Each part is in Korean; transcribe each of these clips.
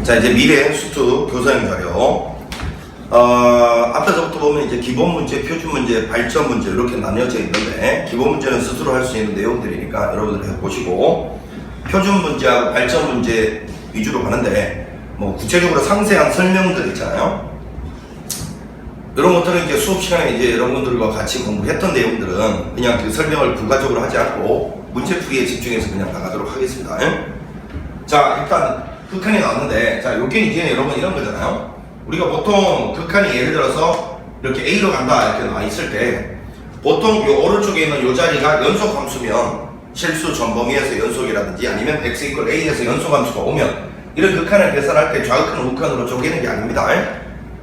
자, 이제 미래 수투 교사형 자료. 앞에서부터 보면 이제 기본 문제, 표준 문제, 발전 문제 이렇게 나뉘어져 있는데, 기본 문제는 스스로 할 수 있는 내용들이니까 여러분들 해보시고, 표준 문제하고 발전 문제 위주로 가는데, 뭐 구체적으로 상세한 설명들 있잖아요. 이런 것들은 이제 수업 시간에 이제 여러분들과 같이 공부했던 내용들은 그냥 그 설명을 부가적으로 하지 않고 문제 풀이에 집중해서 그냥 나가도록 하겠습니다. 자, 일단 극한이 나왔는데, 자, 요게 이제 여러분 이런 거잖아요. 우리가 보통 극한이 예를 들어서 이렇게 A로 간다 이렇게 나와 있을 때, 보통 요 오른쪽에 있는 요 자리가 연속 함수면 실수 전범위에서 연속이라든지 아니면 x 이퀄 a에서 연속 함수가 오면 이런 극한을 계산할 때 좌극한 우극한으로 쪼개는 게 아닙니다.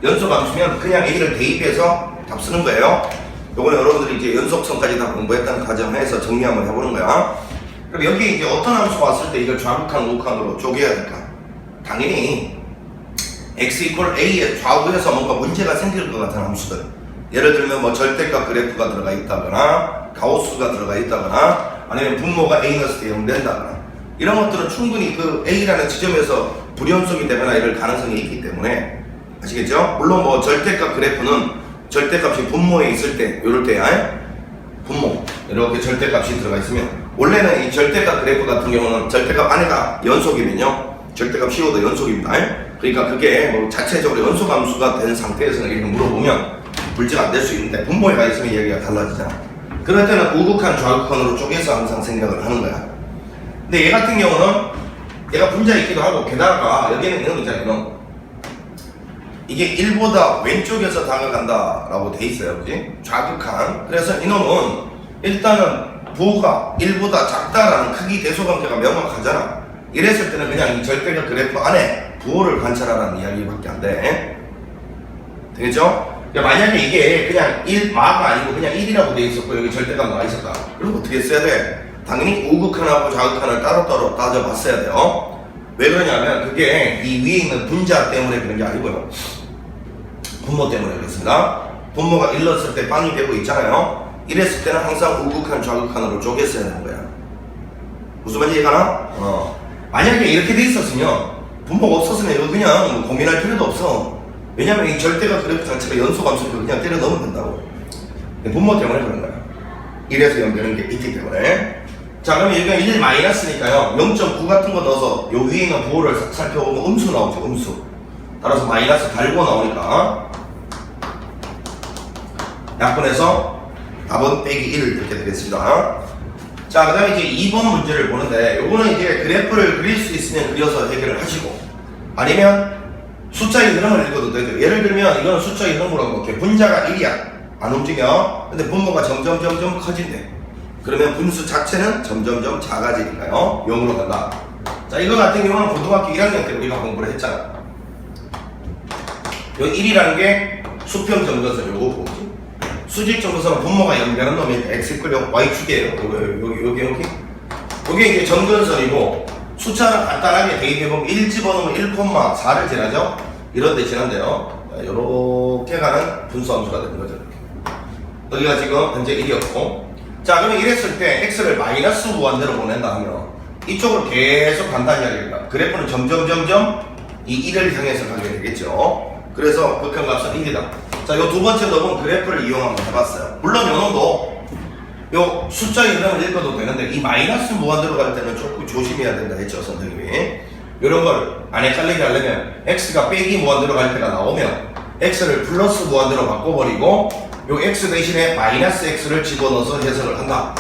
연속 함수면 그냥 a를 대입해서 답 쓰는 거예요. 요거는 여러분들이 이제 연속성까지 다 공부했다는 가정에서 정리 한번 해보는 거야. 그럼 여기 이제 어떤 함수가 왔을 때 이걸 좌극한 우극한으로 쪼개야 될까? 당연히 x 이퀄 a에 좌우에서 뭔가 문제가 생길 것 같은 함수들, 예를 들면 뭐 절대값 그래프가 들어가 있다거나 가우스가 들어가 있다거나 아니면 분모가 a-대 0 된다거나 이런 것들은 충분히 그 a라는 지점에서 불연속이 되거나 이럴 가능성이 있기 때문에, 아시겠죠? 물론 뭐 절대값 그래프는 절대값이 분모에 있을 때, 요럴 때야 분모 이렇게 절대값이 들어가 있으면, 원래는 이 절대값 그래프 같은 경우는 절대값 안에가 연속이면요 절대값 씌워도 연속입니다. 그러니까 그게 뭐 자체적으로 연속함수가 된 상태에서는 이렇게 물어보면 문제가 안 될 수 있는데, 분모에 가 있으면 얘기가 달라지잖아. 그럴 때는 우극한 좌극한으로 쪼개서 항상 생각을 하는 거야. 근데 얘 같은 경우는 얘가 분자에 있기도 하고, 게다가 여기는 이런 거 있잖아요. 이게 1보다 왼쪽에서 다가간다 라고 돼 있어요. 그지? 좌극한. 그래서 이놈은 일단은 부호가 1보다 작다라는 크기 대소관계가 명확하잖아. 이랬을 때는 그냥 이 절대값 그래프 안에 부호를 관찰하라는 이야기밖에 안 돼. 되겠죠? 만약에 이게 그냥 1마가 아니고 그냥 1이라고 돼 있었고 여기 절대값 나와 있었다. 그럼 어떻게 써야 돼? 당연히 우극한하고 좌극한을 따로따로 따져봤어야 돼요. 왜 그러냐면 그게 이 위에 있는 분자 때문에 그런 게 아니고요. 분모 때문에 그렇습니다. 분모가 일렀을 때 빵이 되고 있잖아요. 이랬을 때는 항상 우극한 좌극한으로 쪼갰어야 되는 거야. 무슨 말인지 이해가나? 만약에 이렇게 돼 있었으면, 분모가 없었으면 이거 그냥 뭐 고민할 필요도 없어. 왜냐면 이 절대값 그래프 자체가 연속함수니까 그냥 때려 넣으면 된다고. 분모 때문에 그런 거야. 1에서 0 되는 게 있기 때문에. 자, 그럼 여기가 1 마이너스니까요 0.9 같은 거 넣어서 요 위에 있는 부호를 살펴보면 음수 나오죠. 음수. 따라서 마이너스 달고 나오니까 약분해서 답은 빼기 1 이렇게 되겠습니다. 자, 그 다음에 이제 2번 문제를 보는데, 요거는 이제 그래프를 그릴 수 있으면 그려서 해결을 하시고, 아니면 숫자의 흐름을 읽어도 되죠. 예를 들면 이거는 숫자의 흐름으로 볼게요. 분자가 1이야. 안 움직여. 근데 분모가 점점 커진대. 그러면 분수 자체는 점점 작아지니까요 0으로 간다. 자, 이거 같은 경우는 고등학교 1학년 때 우리가 공부를 했잖아. 요 1이라는 게 수평 점근선, 요거 보지. 수직 점근선은 분모가 0 되는 놈이 x 이퀄 y축이에요. 여기. 요게 이제 점근선이고, 숫자를 간단하게 대입해보면 1 집어넣으면 1,4를 지나죠? 이런 데 지난데요. 요렇게 가는 분수함수가 되는 거죠. 여기가 지금 현재 1이었고. 자, 그러면 이랬을 때 x를 마이너스 무한대로 보낸다 하면 이쪽으로 계속 간다는 이야기입니다. 그래프는 점점 이 1을 향해서 가게 되겠죠. 그래서 극한값은 1이다. 자, 요 두 번째 놈은 그래프를 이용 한번 해봤어요. 물론 요 놈도 요 숫자의 흐름을 읽어도 되는데, 이 마이너스 무한대로 갈 때는 조금 조심해야 된다 했죠, 선생님이. 요런 걸 안 헷갈리게 하려면 x가 빼기 무한대로 갈 때가 나오면 x를 플러스 무한대로 바꿔버리고 요 x 대신에 마이너스 x를 집어넣어서 해석을 한다.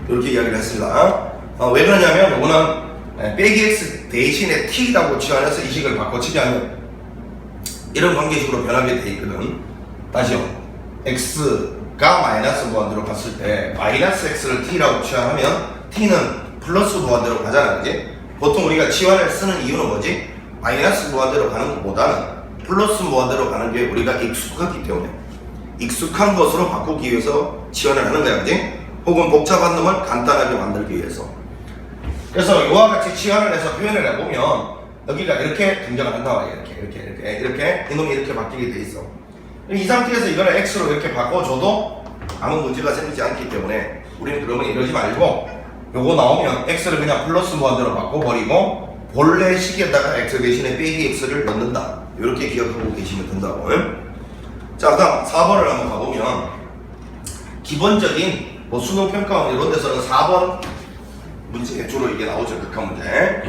이렇게 이야기를 했습니다. 왜 그러냐면 요거는 빼기 x 대신에 t라고 치환해서 이 식을 바꿔치기하면 이런 관계식으로 변하게 돼 있거든. 다시요. x가 마이너스 무한대로 갔을 때 마이너스 x를 t라고 치환하면 t는 플러스 무한대로 가잖아, 그지? 보통 우리가 치환을 쓰는 이유는 뭐지? 마이너스 무한대로 가는 것보다는 플러스 무한대로 가는 게 우리가 익숙하기 때문에, 익숙한 것으로 바꾸기 위해서 치환을 하는 거야, 그지? 혹은 복잡한 놈을 간단하게 만들기 위해서. 그래서 이와 같이 치환을 해서 표현을 해보면 여기가 이렇게 등장을 한단 말이야. 이렇게 이놈이 이렇게 바뀌게 돼 있어. 이 상태에서 이거를 x로 이렇게 바꿔줘도 아무 문제가 생기지 않기 때문에 우리는 그러면 이러지 말고, 요거 나오면 x를 그냥 플러스 무한대로 바꿔버리고 본래 식에다가 x 대신에 빼기 x를 넣는다. 이렇게 기억하고 계시면 된다고. 자, 그다음 4번을 한번 가보면 기본적인 뭐 수능 평가원 이런 데서는 4번 문제 주로 이게 나오죠. 극한 문제.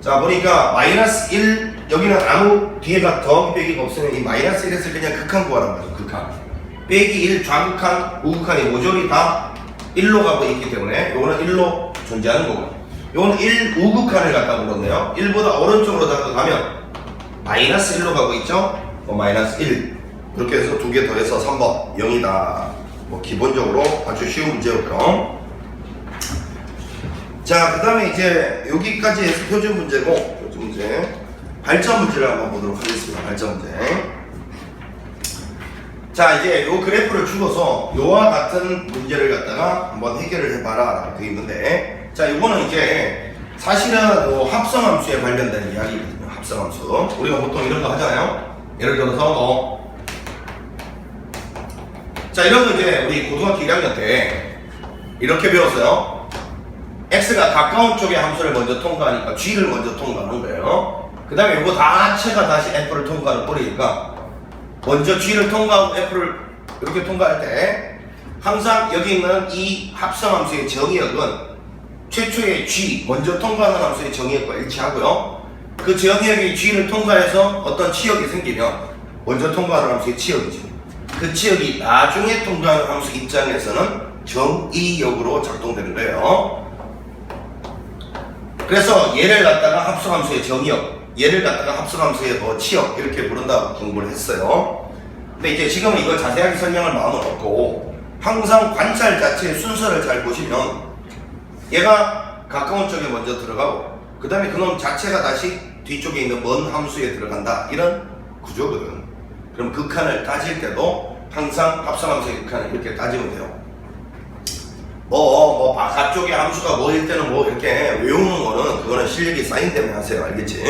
자, 보니까 마이너스 1 여기는 아무 뒤에가 더하기 빼기가 없으면 이 마이너스 1에서 그냥 극한 구하란 말이죠. 극한 빼기 1 좌극한 우극한이 모조리 다 1로 가고 있기 때문에 요거는 1로 존재하는 거고, 요거는 1 우극한을 갖다 물었네요. 1보다 오른쪽으로 가면 마이너스 1로 가고 있죠. 마이너스 1 이렇게 해서 두 개 더해서 3번 0이다. 뭐 기본적으로 아주 쉬운 문제였고요. 자, 그 다음에 이제 여기까지 해서 표준 문제고, 표준 문제 발전 문제를 한번 보도록 하겠습니다. 발전 문제. 자, 이제 요 그래프를 주고서 요와 같은 문제를 갖다가 한번 해결을 해봐라 라고 되어 있는데, 자, 요거는 이제 사실은 요 합성함수에 관련된 이야기거든요. 합성함수. 우리가 보통 이런 거 하잖아요. 예를 들어서 자, 이런 거 이제 우리 고등학교 1학년 때 이렇게 배웠어요. x가 가까운 쪽의 함수를 먼저 통과하니까 g를 먼저 통과하는 거예요. 그 다음에 이거 다 합체가 다시 f를 통과하는 꼴이니까 먼저 g를 통과하고 f를 이렇게 통과할 때 항상 여기 있는 이 합성함수의 정의역은 최초의 g 먼저 통과하는 함수의 정의역과 일치하고요. 그 정의역이 g를 통과해서 어떤 치역이 생기면 먼저 통과하는 함수의 치역이죠. 그 치역이 나중에 통과하는 함수 입장에서는 정의역으로 작동되는 거예요. 그래서 얘를 갖다가 합성함수의 정의역, 얘를 갖다가 합성함수의 치역 이렇게 부른다고 공부를 했어요. 근데 이제 지금은 이걸 자세하게 설명할 마음은 없고, 항상 관찰 자체의 순서를 잘 보시면 얘가 가까운 쪽에 먼저 들어가고 그 다음에 그놈 자체가 다시 뒤쪽에 있는 먼 함수에 들어간다, 이런 구조거든. 그럼 극한을 따질 때도 항상 합성함수의 극한을 이렇게 따지면 돼요. 바깥쪽에 함수가 뭐일 때는 뭐 이렇게 외우는 거는 그거는 실력이 쌓인 때문에 하세요. 알겠지?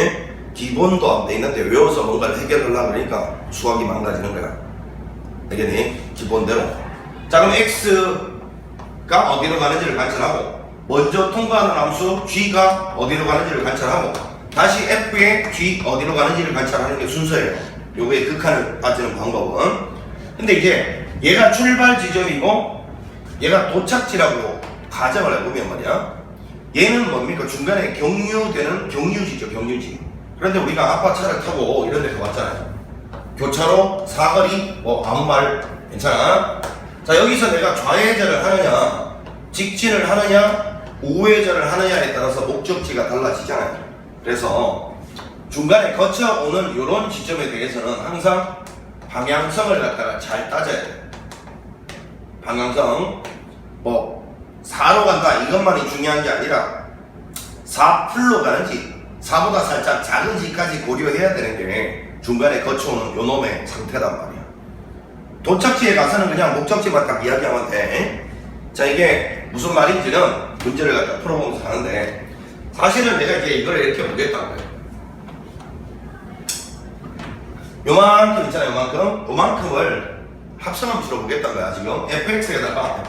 기본도 안 돼 있는데 외워서 뭔가를 해결하려고 그러니까 수학이 망가지는 거야. 알겠니? 기본대로. 자, 그럼 x가 어디로 가는지를 관찰하고, 먼저 통과하는 함수 g가 어디로 가는지를 관찰하고, 다시 f의 g 어디로 가는지를 관찰하는 게 순서예요. 요거의 극한을 따지는 방법은. 근데 이제 얘가 출발 지점이고 얘가 도착지라고 가정을 해보면 말이야, 얘는 뭡니까? 중간에 경유되는 경유지죠. 경유지. 그런데 우리가 아빠 차를 타고 이런 데 가봤잖아요. 교차로, 사거리, 아무 말 괜찮아? 자, 여기서 내가 좌회전을 하느냐 직진을 하느냐 우회전을 하느냐에 따라서 목적지가 달라지잖아요. 그래서 중간에 거쳐오는 이런 지점에 대해서는 항상 방향성을 갖다가 잘 따져야 돼요. 방향성, 4로 간다 이것만이 중요한 게 아니라 4풀로 가는지 4보다 살짝 작은지까지 고려해야 되는 게 중간에 거쳐오는 요놈의 상태단 말이야. 도착지에 가서는 그냥 목적지만 딱 이야기하면 돼. 자, 이게 무슨 말인지는 문제를 갖다 풀어보면서 하는데, 사실은 내가 이제 이걸 이렇게 보겠다는 거예요. 요만큼 있잖아요. 요만큼을 합성함수로 보겠다는 거야. 지금 fx에다가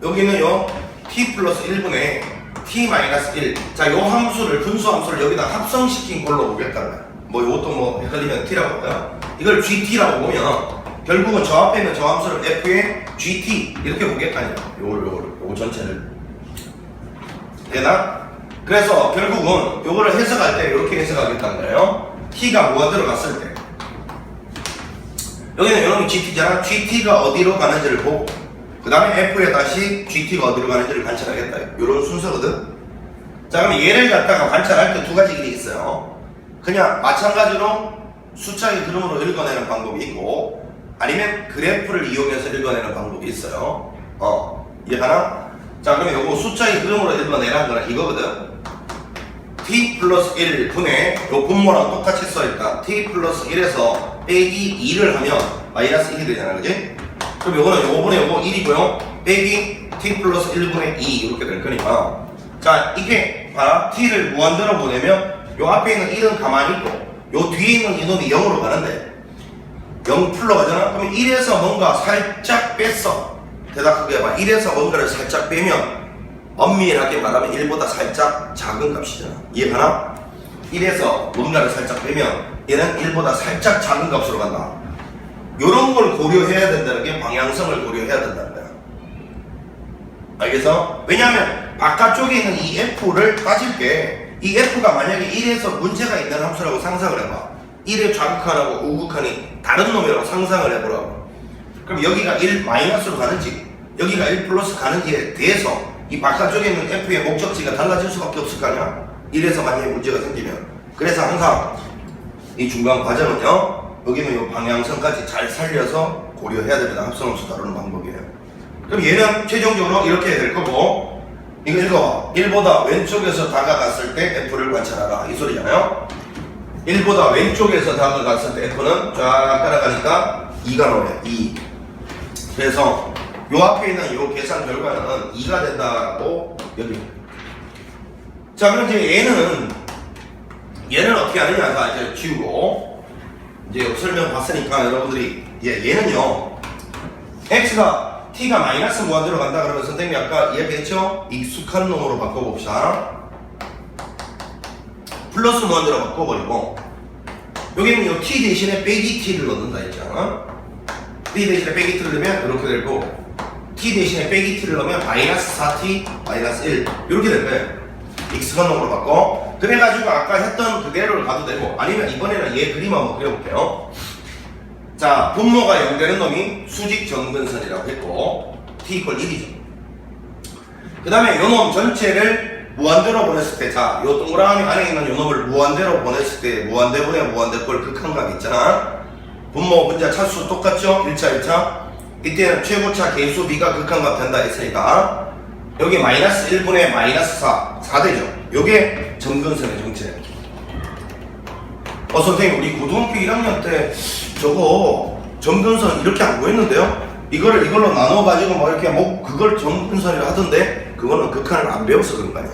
여기는 요 t 플러스 1분의 t 마이너스 1. 자, 요 함수를 분수함수를 여기다 합성시킨 걸로 보겠다는 거야. 요것도 헷갈리면 t라고 할까요? 이걸 gt라고 보면 결국은 저 앞에 있는 저 함수를 f의 gt 이렇게 보겠다니까. 요거 전체를. 되나? 그래서 결국은 요거를 해석할 때 이렇게 해석하겠다는 거예요. t가 뭐가 들어갔을 때, 여기는 요놈이 gt잖아. gt가 어디로 가는지를 보고 그 다음에 f에 다시 gt가 어디로 가는지를 관찰하겠다. 요런 순서거든. 자, 그럼 얘를 갖다가 관찰할 때 두 가지 길이 있어요. 그냥 마찬가지로 숫자의 흐름으로 읽어내는 방법이 있고, 아니면 그래프를 이용해서 읽어내는 방법이 있어요. 이해가나? 자, 그러면 요거 숫자의 흐름으로 읽어내라는 거는 이거거든. t 플러스 1 분의 요 분모랑 똑같이 써있다. t 플러스 1에서 빼기 2를 하면 마이너스 1이 되잖아, 그지? 그럼 요거는 요번에 요거 1이고요 빼기 t 플러스 1분의 2 이렇게 될 거니까, 자, 이게 봐라. t를 무한대로 보내면 요 앞에 있는 1은 가만히 있고 요 뒤에 있는 이놈이 0으로 가는데 0 풀로 가잖아. 그럼 1에서 뭔가 살짝 뺐어. 대답하게 해봐. 1에서 뭔가를 살짝 빼면 엄밀하게 말하면 1보다 살짝 작은 값이잖아. 이해가나? 1에서 뭔가를 살짝 빼면 얘는 1보다 살짝 작은 값으로 간다. 요런 걸 고려해야 된다는 게 방향성을 고려해야 된다는 거야. 알겠어? 왜냐하면 바깥쪽에 있는 이 f를 따질게 이 f가 만약에 1에서 문제가 있는 함수라고 상상을 해봐. 1의 좌극한하고 우극한이 다른 놈이라고 상상을 해보라고. 그럼 여기가 1 마이너스로 가는지 여기가 1 플러스 가는지에 대해서 이 바깥쪽에 있는 f의 목적지가 달라질 수밖에 없을 거 아니야? 1에서 만약에 문제가 생기면. 그래서 항상 이 중간 과정은요 여기는 이 방향성까지 잘 살려서 고려해야 됩니다. 합성함수 다루는 방법이에요. 그럼 얘는 최종적으로 이렇게 될 거고 이거 읽어봐. 1보다 왼쪽에서 다가갔을 때 f를 관찰하라 이 소리잖아요. 1보다 왼쪽에서 다가갔을 때 f는 쫙 따라가니까 2가 나와요. 2. 그래서 요 앞에 있는 요 계산 결과는 2가 된다고 여기. 자 그럼 이제 얘는 어떻게 하느냐. 자 이제 지우고 이제 설명 봤으니까 여러분들이 얘는요 x가 t가 마이너스 무한대로 간다 그러면 선생님이 아까 이야기했죠? 익숙한 놈으로 바꿔봅시다. 플러스 무한대로 바꿔버리고 여기는 요 t 대신에 빼기 t를 넣는다 했잖아. t 대신에 빼기 t를 넣으면 이렇게 될 거고 t 대신에 빼기 t를 넣으면 마이너스 4t 마이너스 1 이렇게 될 거예요. 익숙한 놈으로 바꿔. 그래가지고 아까 했던 그대로를 가도 되고 아니면 이번에는 얘 그림 한번 그려볼게요. 자 분모가 0 되는 놈이 수직 점근선이라고 했고 t 이퀄 1이죠. 그 다음에 요 놈 전체를 무한대로 보냈을 때 자 요 동그라미 안에 있는 요 놈을 무한대로 보냈을 때 무한대분의 무한대꼴 극한각 있잖아. 분모 분자 차수 똑같죠? 1차 1차 이때는 최고차 개수 b가 극한각 된다 했으니까 여기 마이너스 1분의 마이너스 4 되죠. 요게 점근선의 정체. 선생님 우리 고등학교 1학년 때 저거 점근선 이렇게 안 보였는데요? 이걸로 나눠가지고 뭐 이렇게 그걸 점근선이라 하던데 그거는 극한을 안 배워서 그런 거 아니야.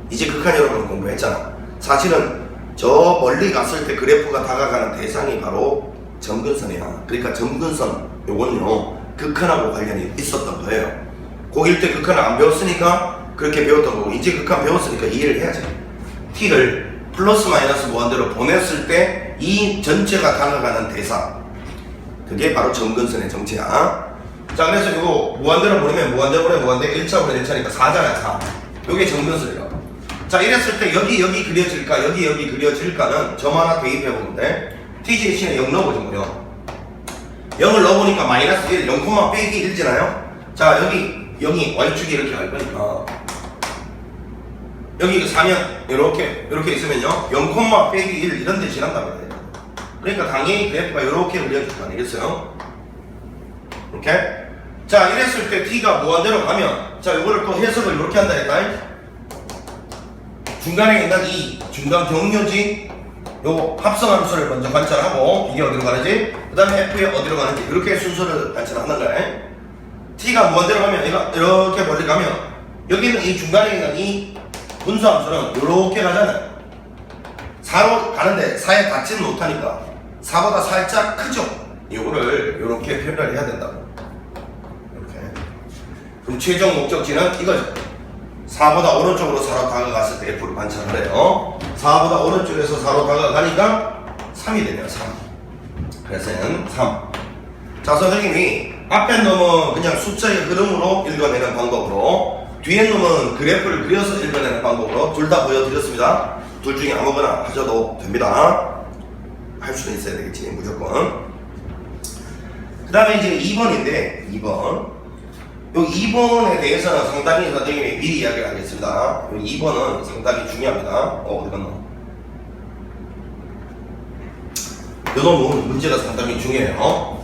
이제 극한 여러분 공부했잖아. 사실은 저 멀리 갔을 때 그래프가 다가가는 대상이 바로 점근선이야. 그러니까 점근선 요건요 극한하고 관련이 있었던 거예요. 고1 때 극한을 안 배웠으니까 그렇게 배웠던 거고 이제 극한 배웠으니까 이해를 해야지. t를 플러스 마이너스 무한대로 보냈을 때 이 전체가 다가가는 대상 그게 바로 점근선의 정체야. 자 그래서 이거 무한대로 보내면 무한대 1차 보내 1차니까 4잖아 4. 요게 점근선이라고. 자 이랬을 때 여기 그려질까 여기 그려질까는 점 하나 대입해보면 돼. t 대신에 0 넣어보죠 뭐요. 0을 넣어보니까 마이너스 1 0, 빼기 1잖아요. 자 여기 y축이 이렇게 갈 거니까 여기 4면 이렇게 있으면요 0, 빼기 1 이런 데 지난답니다. 그러니까 당연히 그래프가 이렇게 그려질 거 아니겠어요? 이렇게. 자 이랬을 때 t가 무한대로 가면 자 이거를 또 해석을 이렇게 한다 했다. 중간에 있는 이 중간 경료지 요 합성함수를 먼저 관찰하고 이게 어디로 가는지 그 다음에 f에 어디로 가는지 이렇게 순서를 관찰하는 거야. t가 무한대로 가면 얘가 이렇게 멀리 가면 여기는 이 중간에 있는 이 분수함수는 이렇게 가잖아요. 4로 가는데 4에 닿지는 못하니까 4보다 살짝 크죠. 이거를 이렇게 표현을 해야 된다고. 이렇게. 그럼 최종 목적지는 이거죠. 4보다 오른쪽으로 4로 다가갔을 때 f를 관찰을 해요. 4보다 오른쪽에서 4로 다가가니까 3이 되네요. 3. 그래서 얘는 3. 자 선생님이 앞에 놈은 그냥 숫자의 흐름으로 읽어내는 방법으로 뒤에 놈은 그래프를 그려서 읽어내는 방법으로 둘 다 보여드렸습니다. 둘 중에 아무거나 하셔도 됩니다. 할 수는 있어야 되겠지 무조건. 그 다음에 이제 2번인데 2번 요 2번에 대해서는 상당히 선생님이 미리 이야기를 하겠습니다. 요 2번은 상당히 중요합니다. 어디 갔나? 요 놈은 문제가 상당히 중요해요.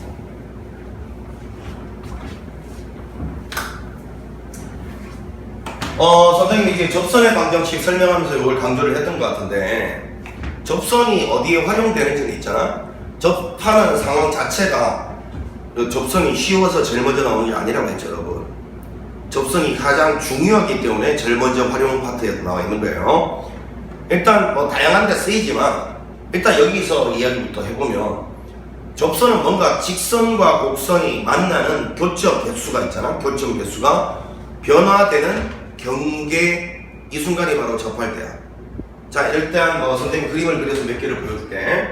선생님이 이제 접선의 방정식 설명하면서 이걸 강조를 했던 것 같은데 접선이 어디에 활용되는지는 있잖아. 접하는 상황 자체가 접선이 쉬워서 제일 먼저 나오는 게 아니라고 했죠 여러분. 접선이 가장 중요하기 때문에 제일 먼저 활용 파트에 나와 있는 거예요. 일단 뭐 다양한 데 쓰이지만 일단 여기서 이야기부터 해보면 접선은 뭔가 직선과 곡선이 만나는 교점 개수가 있잖아. 교점 개수가 변화되는 경계 이 순간이 바로 접할 때야. 자, 일단 뭐 선생님 그림을 그려서 몇 개를 보여줄게.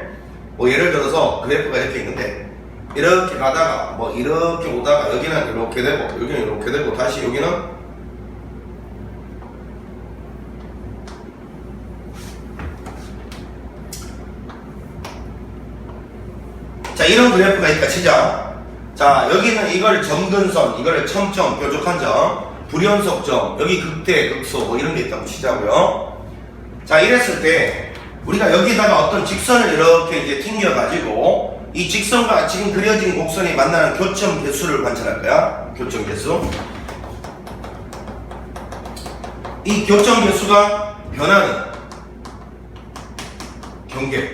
뭐 예를 들어서 그래프가 이렇게 있는데 이렇게 가다가 뭐 이렇게 오다가 여기는 이렇게 되고 여기는 이렇게 되고 다시 여기는 자, 이런 그래프가 있다 치자. 자, 여기는 이걸 점근선, 이걸 첨점, 뾰족한 점, 불연속점, 여기 극대, 극소 뭐 이런 게 있다고 치자고요. 자, 이랬을 때 우리가 여기다가 어떤 직선을 이렇게 이제 튕겨가지고 이 직선과 지금 그려진 곡선이 만나는 교점 개수를 관찰할 거야. 교점 개수. 이 교점 개수가 변하는 경계.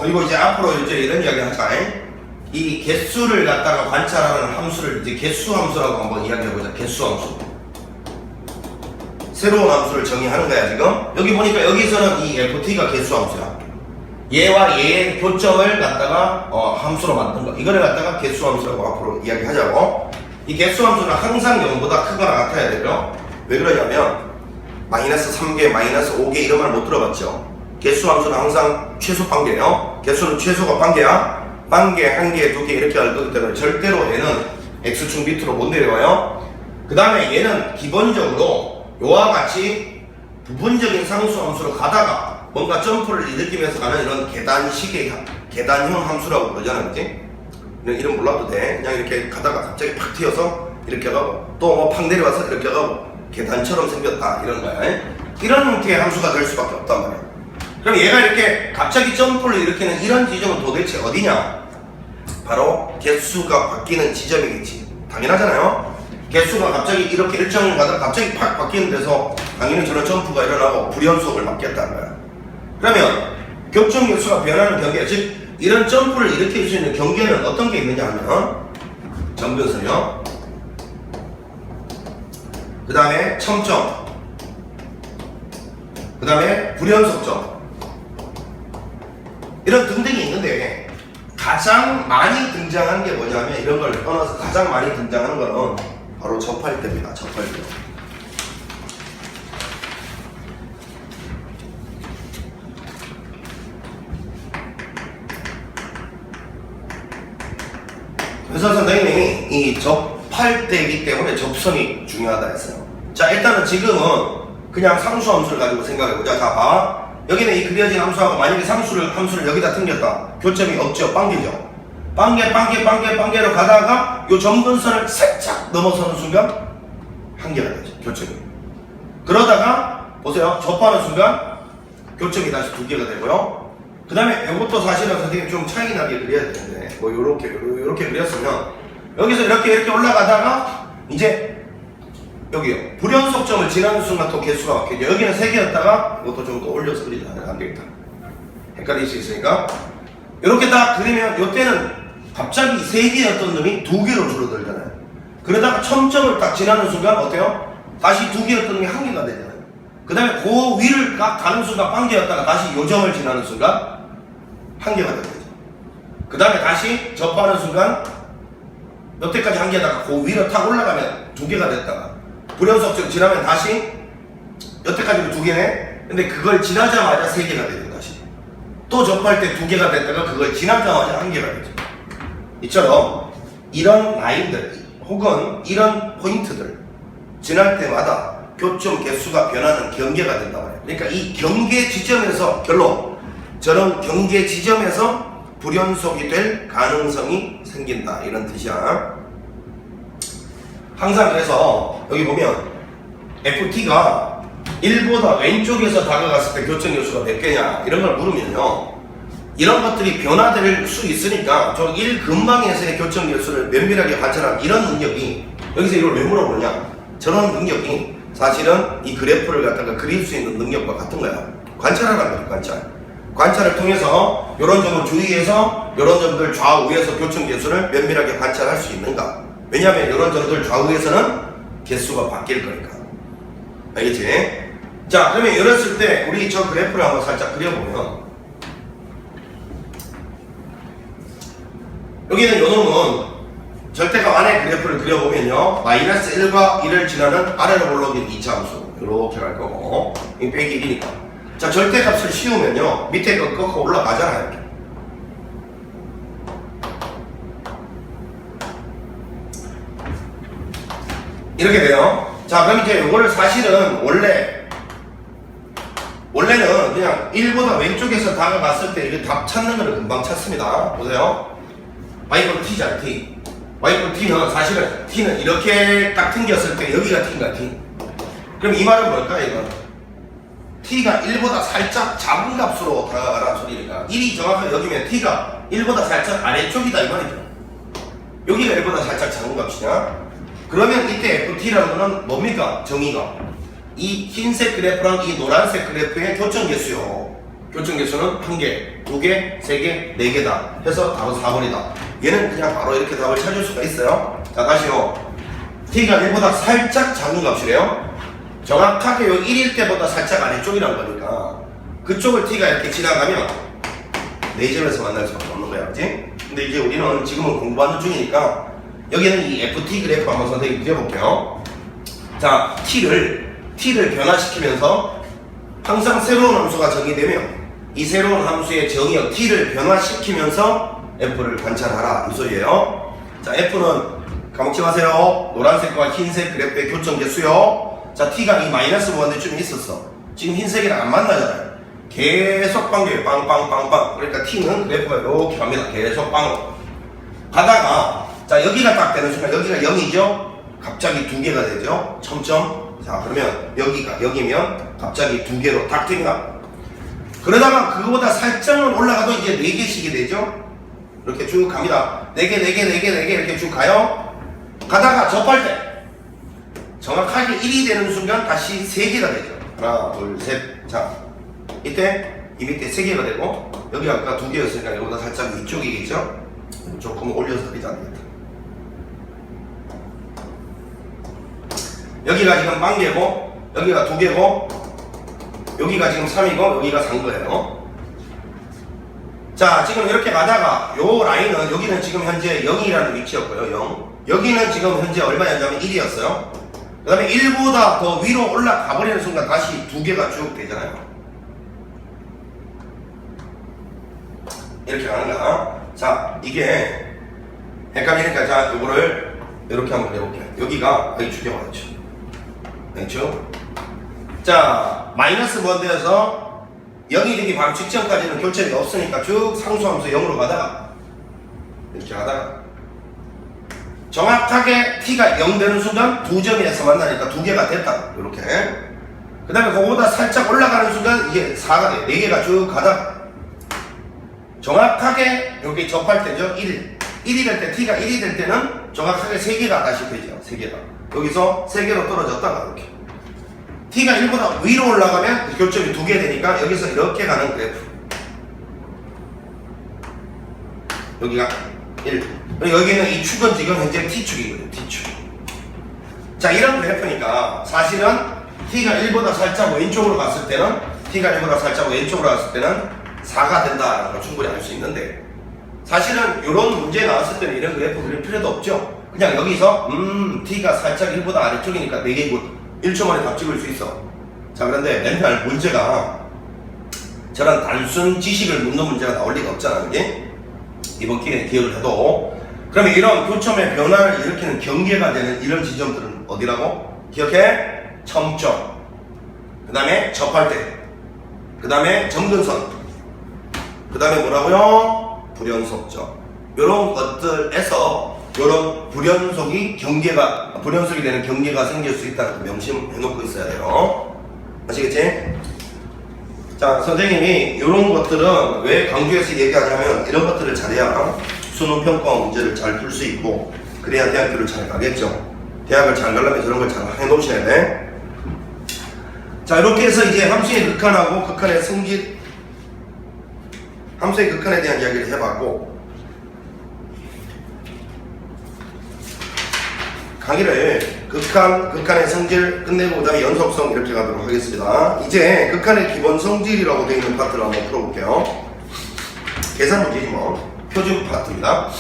그리고 이제 앞으로 이제 이런 이야기 하자. 이 개수를 갖다가 관찰하는 함수를 이제 개수 함수라고 한번 이야기해보자. 개수 함수. 새로운 함수를 정의하는 거야, 지금. 여기 보니까 여기서는 이 ft가 개수 함수야. 얘와 얘의 교점을 갖다가 함수로 만든 거. 이거를 갖다가 개수 함수라고 앞으로 이야기하자고. 이 개수 함수는 항상 0보다 크거나 같아야 되죠. 왜 그러냐면 마이너스 3개, 마이너스 5개 이런 말 못 들어봤죠. 개수 함수는 항상 최소 반개예요. 개수는 최소가 반개야. 반개, 한 개, 두 개 이렇게 할 거기 때문에 절대로 얘는 x축 밑으로 못 내려와요. 그 다음에 얘는 기본적으로 요와 같이 부분적인 상수 함수로 가다가 뭔가 점프를 일으키면서 가는 이런 계단식의 계단형 함수라고 그러잖아, 그치? 이름 몰라도 돼. 그냥 이렇게 가다가 갑자기 팍 튀어서 이렇게 가고 또 뭐 팍 내려와서 이렇게 가고 계단처럼 생겼다 이런 거야. 이런 형태의 함수가 될 수밖에 없단 말이야. 그럼 얘가 이렇게 갑자기 점프를 일으키는 이런 지점은 도대체 어디냐? 바로 개수가 바뀌는 지점이겠지. 당연하잖아요. 개수가 갑자기 이렇게 일정을 가다가 갑자기 팍 바뀌는 데서 당연히 저런 점프가 일어나고 불연속을 맞겠다는 거야. 그러면 격정 개수가 변하는 경계, 즉 이런 점프를 일으킬 수 있는 경계는 어떤 게 있느냐 하면 점근선이요. 그 다음에 첨점, 그 다음에 불연속점 이런 등등이 있는데 가장 많이 등장하는 게 뭐냐면 이런 걸 떠나서 가장 많이 등장하는 거는 바로 접할 때입니다. 접할 때. 그래서 선생님이 이 접할 때이기 때문에 접선이 중요하다 했어요. 자, 일단은 지금은 그냥 상수함수를 가지고 생각해보자. 자, 봐. 여기는 이 그려진 함수하고 만약에 함수를 여기다 튕겼다. 교점이 없죠. 빵개죠. 빵개로 가다가 요 점근선을 살짝 넘어서는 순간 한 개가 되죠. 교점이. 그러다가 보세요. 접하는 순간 교점이 다시 두 개가 되고요. 그 다음에 이것도 사실은 선생님이 좀 차이 나게 그려야 되는데 뭐 요렇게 그렸으면 여기서 이렇게 올라가다가 이제 여기요. 불연속점을 지나는 순간 또 개수가 바뀌죠. 여기는 3개였다가 이것도 좀 더 올려서 그리자. 안 되겠다. 헷갈릴 수 있으니까. 이렇게 딱 그리면 이때는 갑자기 3개였던 놈이 2개로 줄어들잖아요. 그러다가 첨점을 딱 지나는 순간 어때요? 다시 2개였던 놈이 1개가 되잖아요. 그 다음에 그 위를 딱 가는 순간 1개였다가 다시 요 점을 지나는 순간 1개가 되죠. 그 다음에 다시 접하는 순간 여태까지 1개에다가 그 위로 탁 올라가면 2개가 됐다가 불연속점 지나면 다시 여태까지는 2개네. 근데 그걸 지나자마자 3개가 되죠. 다시 또 접할 때 2개가 됐다가 그걸 지나자마자 1개가 되죠. 이처럼 이런 라인들 혹은 이런 포인트들 지날 때마다 교점 개수가 변하는 경계가 된단 말이에요. 그러니까 이 경계 지점에서 결론, 저런 경계 지점에서 불연속이 될 가능성이 생긴다 이런 뜻이야. 항상 그래서 여기 보면 FT가 1보다 왼쪽에서 다가갔을 때 교점 개수가 몇 개냐 이런 걸 물으면요, 이런 것들이 변화될 수 있으니까 저 1 근방에서의 교점 개수를 면밀하게 관찰하는 이런 능력이, 여기서 이걸 왜 물어보냐, 저런 능력이 사실은 이 그래프를 갖다가 그릴 수 있는 능력과 같은 거야. 관찰하라는 거야. 관찰을 통해서 이런 점을 주의해서 이런 점들 좌우에서 교점 개수를 면밀하게 관찰할 수 있는가. 왜냐하면 이런 점들 좌우에서는 개수가 바뀔 거니까. 알겠지? 자, 그러면 이랬을 때 우리 저 그래프를 한번 살짝 그려보면 여기는 요 놈은 절대가 안에 그래프를 그려보면요. 마이너스 1과 1을 지나는 아래로 올라오는 2차 함수. 이렇게 갈 거고. 이 빼기 1이니까. 자, 절대값을 씌우면요. 밑에 거 꺾어 올라가잖아요. 이렇게. 이렇게 돼요. 자, 그럼 이제 이거를 사실은 원래는 그냥 1보다 왼쪽에서 다가갔을 때 이게 답 찾는 거를 금방 찾습니다. 보세요. y가 t잖아, t. y가 t는 사실은 t는 이렇게 딱 튕겼을 때 여기가 t인가, t. 그럼 이 말은 뭘까, 이건? t가 1보다 살짝 작은 값으로 다가가라는 소리니까 1이 정확하게 여기면 t가 1보다 살짝 아래쪽이다, 이 말이죠. 여기가 1보다 살짝 작은 값이냐? 그러면 이때 ft라는 거는 뭡니까? 정의가 이 흰색 그래프랑 이 노란색 그래프의 교점계수요. 교점계수는 1개, 2개, 3개, 4개다 해서 답은 4번이다. 얘는 그냥 바로 이렇게 답을 찾을 수가 있어요. 자, 다시요. t가 1보다 살짝 작은 값이래요. 정확하게 요 1일 때보다 살짝 아래쪽이란 거니까 그쪽을 t가 이렇게 지나가면 4점에서 만날 수밖에 없는 거야, 그치? 근데 이제 우리는 지금은 공부하는 중이니까 여기는 이 FT 그래프 한번 선생님 그려볼게요. 자, T를 변화시키면서 항상 새로운 함수가 정의되면 이 새로운 함수의 정의역 T를 변화시키면서 F를 관찰하라, 이 소리예요. 자, F는 까먹지 마세요. 노란색과 흰색 그래프의 교점계수요. 자, T가 이 마이너스 무한대 좀 있었어. 지금 흰색이랑 안 만나잖아요. 계속 빵겨요. 빵빵빵빵. 그러니까 T는 그래프가 이렇게 갑니다. 계속 빵으로 가다가, 자, 여기가 딱 되는 순간 여기가 0이죠? 갑자기 2개가 되죠? 첨점. 자, 그러면 여기가 여기면 갑자기 2개로 딱 됩니다. 그러다가 그거보다 살짝만 올라가도 이제 4개씩이 되죠? 이렇게 쭉 갑니다. 4개 이렇게 쭉 가요. 가다가 접할 때 정확하게 1이 되는 순간 다시 3개가 되죠. 하나, 둘, 셋. 자, 이때 이 밑에 3개가 되고 여기 아까 2개였으니까 이거보다 살짝 이쪽이겠죠? 조금 올려서 그리지 않겠다. 여기가 지금 1개고 여기가 2개고 여기가 지금 3이고 여기가 3거예요. 자, 지금 이렇게 가다가 요 라인은 여기는 지금 현재 0이라는 위치였고요. 0. 여기는 지금 현재 얼마였냐면 1이었어요. 그 다음에 1보다 더 위로 올라가 버리는 순간 다시 2개가 쭉 되잖아요. 이렇게 가는 거야. 자, 이게 헷갈리니까 자, 요거를 이렇게 한번 해볼게요. 여기가 여기 죽여봤죠. 그렇죠? 자, 마이너스 무한대에서 0이 되기 바로 직전까지는 교점이 없으니까 쭉 상수함수 0으로 가다가 이렇게 가다가 정확하게 t가 0 되는 순간 2점에서 만나니까 2개가 됐다. 이렇게. 그 다음에 그거보다 살짝 올라가는 순간 이게 4가 돼. 4개가 쭉 가다가 정확하게 여기 접할 때죠. 1이 될 때, t가 1이 될 때는 정확하게 3개가 다시 되죠. 3개가. 여기서 3개로 떨어졌다가 이렇게. t가 1보다 위로 올라가면 교점이 2개 되니까 여기서 이렇게 가는 그래프. 여기가 1. 그리고 여기는 이 축은 지금 현재 t축이거든요. t축. 자, 이런 그래프니까 사실은 t가 1보다 살짝 왼쪽으로 갔을 때는 t가 1보다 살짝 왼쪽으로 갔을 때는 4가 된다라는 걸 충분히 알 수 있는데 사실은 이런 문제 나왔을 때는 이런 그래프 그릴 필요도 없죠. 그냥 여기서 t가 살짝 1보다 아래쪽이니까 4개고 1초 만에 답 찍을 수 있어. 자, 그런데 맨날 문제가 저런 단순 지식을 묻는 문제가 나올 리가 없잖아. 그게 이번 기회에 기억을 해도. 그러면 이런 교점의 변화를 일으키는 경계가 되는 이런 지점들은 어디라고? 기억해? 첨점, 그 다음에 접할 때, 그 다음에 점근선, 그 다음에 뭐라고요? 불연속점. 이런 것들에서 이런 불연속이 되는 경계가 생길 수 있다는 거 명심해놓고 있어야 돼요. 아시겠지? 자, 선생님이 이런 것들은 왜 강조해서 얘기하냐면 이런 것들을 잘해야 수능 평가 문제를 잘 풀 수 있고 그래야 대학교를 잘 가겠죠. 대학을 잘 가려면 저런 걸 잘 해놓으셔야 돼. 자, 이렇게 해서 이제 함수의 극한하고 극한의 성질, 함수의 극한에 대한 이야기를 해봤고 강의를 극한의 성질 끝내고 그 다음에 연속성 이렇게 가도록 하겠습니다. 이제 극한의 기본 성질이라고 되어 있는 파트를 한번 풀어볼게요. 계산 문제지 뭐. 표준 파트입니다.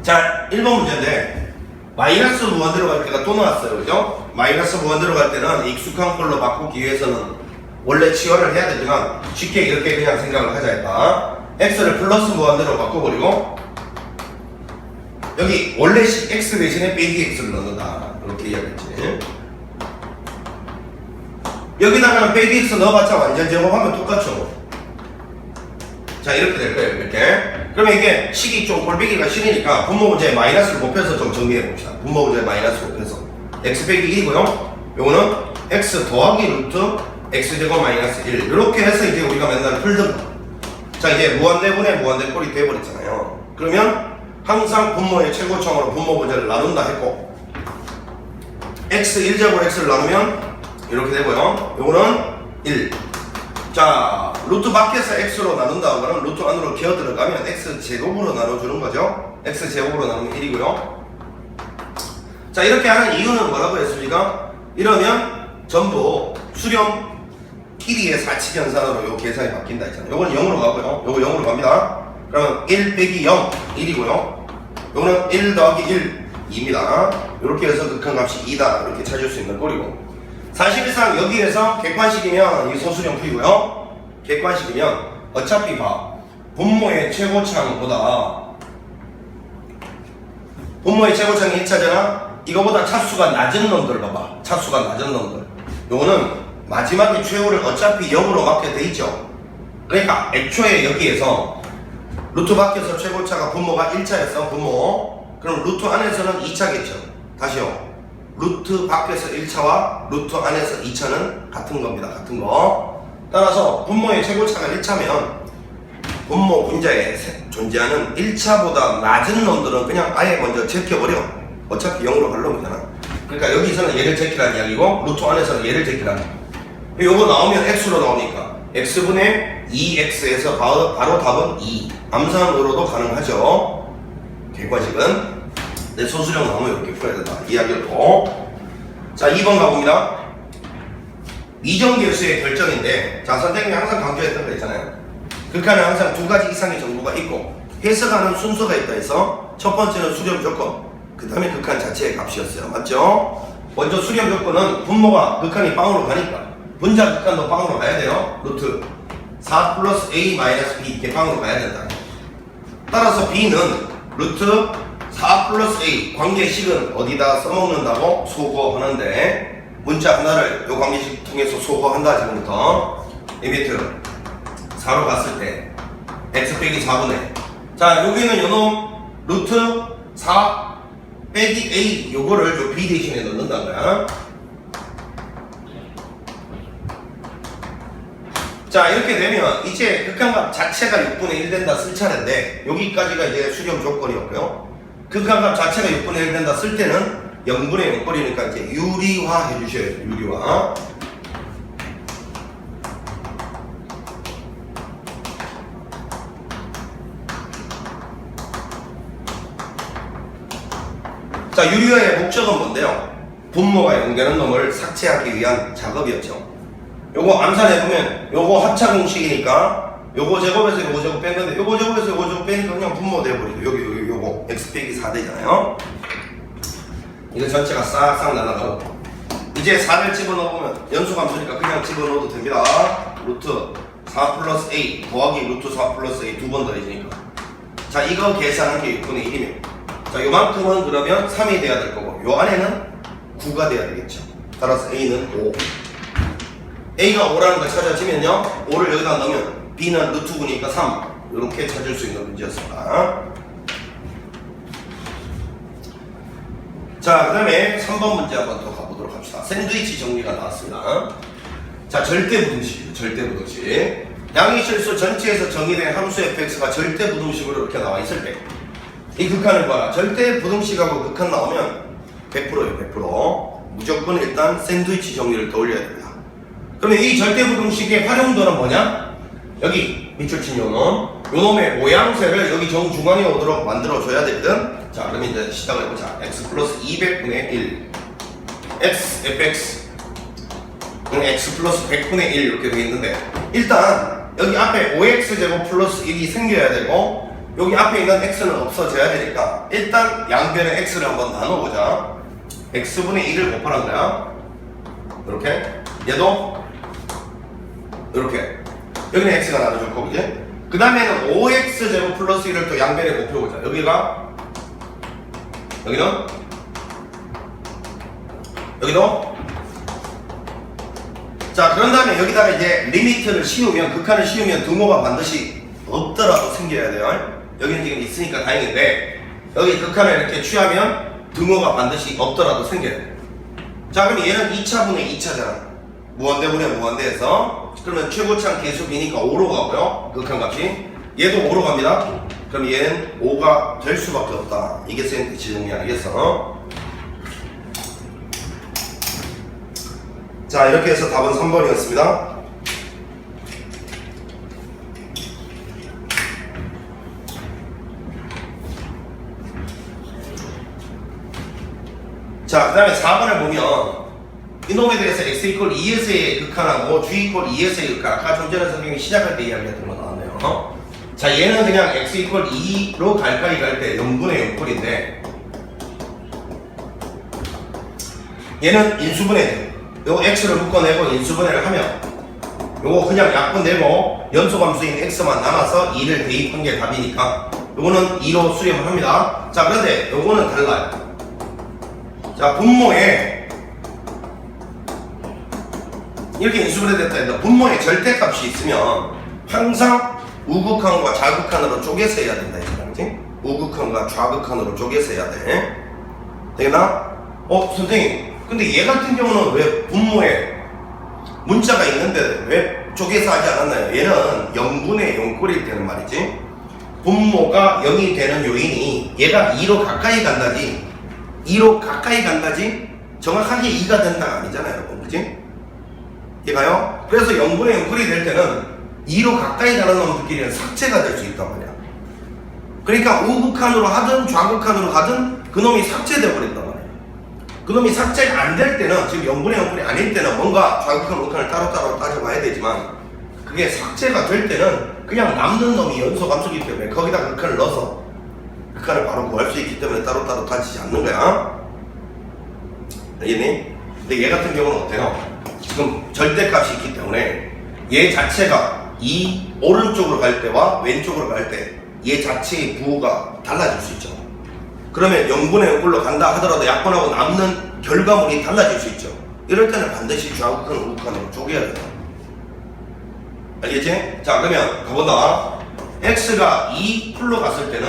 자, 1번 문제인데 마이너스 무한대로 갈 때가 또 나왔어요. 그죠? 마이너스 무한대로 갈 때는 익숙한 걸로 바꾸기 위해서는 원래 치환을 해야 되지만 쉽게 이렇게 그냥 생각을 하자 했다. x를 플러스 무한대로 바꿔버리고 여기 원래 x 대신에 빼기 x를 넣는다. 이렇게 이야기했지. 여기다가는 빼기 x 넣어봤자 완전 제곱하면 똑같죠. 자, 이렇게 될 거예요. 이렇게. 그러면 이게 식이 좀 꼴빼기가 싫으니까 분모 문제에 마이너스를 곱해서 좀 정리해 봅시다. 분모 문제에 마이너스 곱해서 x 빼기 1이고요. 요거는 x 더하기 루트 x제곱 마이너스 1 이렇게 해서 이제 우리가 맨날 풀던 거. 자, 이제 무한대분의 무한대꼴이 돼버렸잖아요. 그러면 항상 분모의 최고점으로 분모 문제를 나눈다 했고 x 1제곱 x를 나누면 이렇게 되고요. 요거는 1. 자, 루트 밖에서 x로 나눈다는 거는 루트 안으로 기어 들어가면 x제곱으로 나눠주는 거죠. x제곱으로 나누면 1이고요. 자, 이렇게 하는 이유는 뭐라고 했습니까? 이러면 전부 수렴 길이의 사칙연산으로 요 계산이 바뀐다 했잖아요. 요건 0으로 가고요. 요거 0으로 갑니다. 그러면 1 빼기 0, 1이고요. 요거는 1 더하기 1, 2입니다. 이렇게 해서 극한값이 2다. 이렇게 찾을 수 있는 꼴이고. 사실상 여기에서 객관식이면 이 소수령 풀이고요. 객관식이면 어차피 봐. 분모의 최고창보다 분모의 최고창이 1차잖아. 이거보다 차수가 낮은 놈들 봐봐. 차수가 낮은 놈들. 요거는 마지막에 최후를 어차피 0으로 맞게 돼 있죠. 그러니까 애초에 여기에서 루트 밖에서 최고차가 분모가 1차였어. 분모. 그럼 루트 안에서는 2차겠죠. 다시요. 루트 밖에서 1차와 루트 안에서 2차는 같은 겁니다. 같은 거. 따라서 분모의 최고차가 1차면 분모 분자에 존재하는 1차보다 낮은 놈들은 그냥 아예 먼저 제껴버려. 어차피 0으로 갈 놈이잖아. 그러니까 여기서는 얘를 제끼라는 이야기고 루트 안에서는 얘를 제끼라는 이야기. 요거 나오면 x로 나오니까 x분의 2x에서 바로 답은 2. 암산으로도 가능하죠. 객관식은. 내 소수령 나오면 이렇게 풀어야 된다. 이야기로. 자, 2번 가봅니다. 이정계수의 결정인데, 자, 선생님이 항상 강조했던 거 있잖아요. 극한은 항상 두 가지 이상의 정보가 있고 해석하는 순서가 있다 해서 첫 번째는 수렴 조건, 그 다음에 극한 자체의 값이었어요. 맞죠? 먼저 수렴 조건은 분모가 극한이 빵으로 가니까 분자 극한도 빵으로 가야 돼요. 루트 4 플러스 a 마이너스 b 이렇게 빵으로 가야 된다. 따라서 b는 루트 4 플러스 a 관계식은 어디다 써먹는다고 소거하는데 문자 하나를 요 관계식 통해서 소거한다. 지금부터 리미트 4로 갔을 때 x 빼기 4분의 자, 여기는 요놈 루트 4 빼기 a 요거를 요 b 대신에 넣는다는 거야. 자, 이렇게 되면 이제 극한값 자체가 6분의 1 된다 쓸 차례인데 여기까지가 이제 수렴 조건이었고요. 극한값 자체가 6분의 1 된다 쓸 때는 0분의 0꼴이니까 이제 유리화 해주셔야 돼요. 유리화. 자, 유리화의 목적은 뭔데요? 분모가 연결한 놈을 삭제하기 위한 작업이었죠. 요거 암산해보면 요거 합차 공식이니까 요거 제곱에서 요거 제곱 뺐는데 요거 제곱에서 요거 제곱 빼니까 그냥 분모 돼버리죠. 여기 요거 x 빼기 4 되잖아요. 이거 전체가 싹싹 날아가고 이제 4를 집어넣으면 연수함수니까 그냥 집어넣어도 됩니다. 루트 4 플러스 a 더하기 루트 4 플러스 a 두 번 더해지니까 자, 이거 계산한 게 6분의 1이면 자, 요만큼은 그러면 3이 돼야 될 거고 요 안에는 9가 돼야 되겠죠. 따라서 a는 5. a가 5라는 걸 찾아지면요 5를 여기다 넣으면 b는 루트 9니까 3 이렇게 찾을 수 있는 문제였습니다. 자, 그 다음에 3번 문제 한번 더 가보도록 합시다. 샌드위치 정리가 나왔습니다. 자, 절대부등식, 절대부등식. 양의실수 전체에서 정의된 함수 fx가 절대부등식으로 이렇게 나와 있을 때 이 극한을 봐라. 절대부등식하고 극한 나오면 100%예요. 100%. 무조건 일단 샌드위치 정리를 떠올려야 됩니다. 그러면 이 절대부등식의 활용도는 뭐냐? 여기 밑줄 친 요놈의 모양새를 여기 정중앙에 오도록 만들어줘야 되거든. 자, 그럼 이제 시작을 해보자. x 플러스 200분의 1 x fx x 플러스 100분의 1 이렇게 되어 있는데 일단 여기 앞에 5x제곱 플러스 1이 생겨야 되고 여기 앞에 있는 x는 없어져야 되니까 일단 양변의 x를 한번 나눠보자. x분의 1을 곱하는 거야. 이렇게. 얘도 이렇게. 여기는 x가 나눠줄 거고, 그지? 그 다음에는 5x제곱 플러스 1을 또 양변에 곱해보자. 여기가, 여기도. 자, 그런 다음에 여기다가 이제 리미트를 씌우면, 극한을 씌우면 등호가 반드시 없더라도 생겨야 돼요. 여기는 지금 있으니까 다행인데, 여기 극한을 이렇게 취하면 등호가 반드시 없더라도 생겨야 돼. 자, 그럼 얘는 2차분의 2차잖아. 무한대분의 무한대에서. 그러면 최고차는 계수비니까 5로 가고요. 극한값이. 얘도 5로 갑니다. 그럼 얘는 5가 될 수밖에 없다. 이게 쌤 지정리 아니겠어? 자, 이렇게 해서 답은 3번이었습니다. 자, 그 다음에 4번을 보면 이놈에 대해서 x 이퀄 2에서의 극한하고 g 이퀄 2에서의 극한, 아까 좀 전에 선생님이 시작할 때 이야기했던 거 나왔네요. 자, 얘는 그냥 x 이퀄 2로 가까이 갈 때 0분의 0꼴인데 얘는 인수분해 돼요. 요거 x를 묶어내고 인수분해를 하면 요거 그냥 약분 내고 연소함수인 x만 남아서 2를 대입한 게 답이니까 요거는 2로 수렴을 합니다. 자, 그런데 요거는 달라요. 자, 분모에 이렇게 인수분해 됐다 했다. 분모에 절대값이 있으면 항상 우극한과 좌극한으로 쪼개서 해야 된다 했지? 우극한과 좌극한으로 쪼개서 해야 돼. 되겠나? 선생님, 근데 얘 같은 경우는 왜 분모에 문자가 있는데 왜 쪼개서 하지 않았나요? 얘는 0분의 0꼴일 때는 말이지, 분모가 0이 되는 요인이 얘가 2로 가까이 간다지, 2로 가까이 간다지 정확하게 2가 된다가 아니잖아요, 여러분. 그치? 얘가요? 그래서 0분의 0꼴이 될 때는 2로 가까이 가는 놈들끼리는 삭제가 될 수 있단 말이야. 그러니까 우극한으로 하든 좌극한으로 가든 그놈이 삭제되어 버린단 말이야. 그놈이 삭제가 안 될 때는, 지금 0분의 0꼴이 아닐 때는 뭔가 좌극한 우극한을 따로따로 따져봐야 되지만, 그게 삭제가 될 때는 그냥 남는 놈이 연소함수기 때문에 거기다 극한을 넣어서 극한을 바로 구할 수 있기 때문에 따로따로 따지지 않는 거야. 알겠니? 근데 얘 같은 경우는 어때요? 지금 절대값이 있기 때문에 얘 자체가 이 오른쪽으로 갈 때와 왼쪽으로 갈 때 얘 자체의 부호가 달라질 수 있죠. 그러면 0분의 0꼴로 간다 하더라도 약분하고 남는 결과물이 달라질 수 있죠. 이럴 때는 반드시 좌극한 우극한으로 쪼개야 된다. 알겠지? 자, 그러면 가보다. x가 2풀로 갔을 때는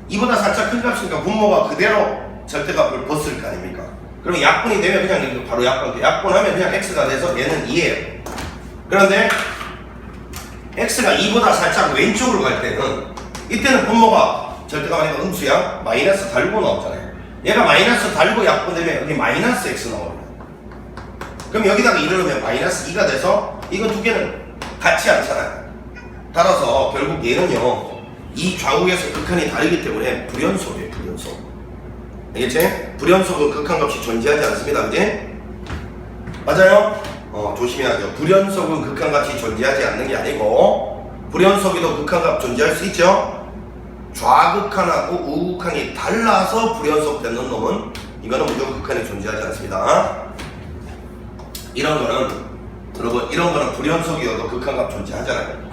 2보다 살짝 큰 값이니까 분모가 그대로 절대값을 벗을 거 아닙니까? 그럼 약분이 되면 그냥 바로 약분하면 그냥 x가 돼서 얘는 2예요. 그런데 x가 2보다 살짝 왼쪽으로 갈 때는, 이때는 분모가 절대값 아니고 음수야. 마이너스 달고 나오잖아요. 얘가 마이너스 달고 약분되면 여기 마이너스 x 나옵니다. 그럼 여기다가 2를 넣으면 마이너스 2가 돼서 이거 두 개는 같지 않잖아요. 따라서 결국 얘는요, 이 좌우에서 극한이 다르기 때문에 불연속이에요. 불연속. 알겠지? 불연속은 극한값이 존재하지 않습니다. 그지? 맞아요? 조심해야죠. 불연속은 극한값이 존재하지 않는 게 아니고, 불연속에도 극한값 존재할 수 있죠? 좌극한하고 우극한이 달라서 불연속 되는 놈은, 이거는 무조건 극한이 존재하지 않습니다. 이런 거는, 여러분, 이런 거는 불연속이어도 극한값 존재하잖아요.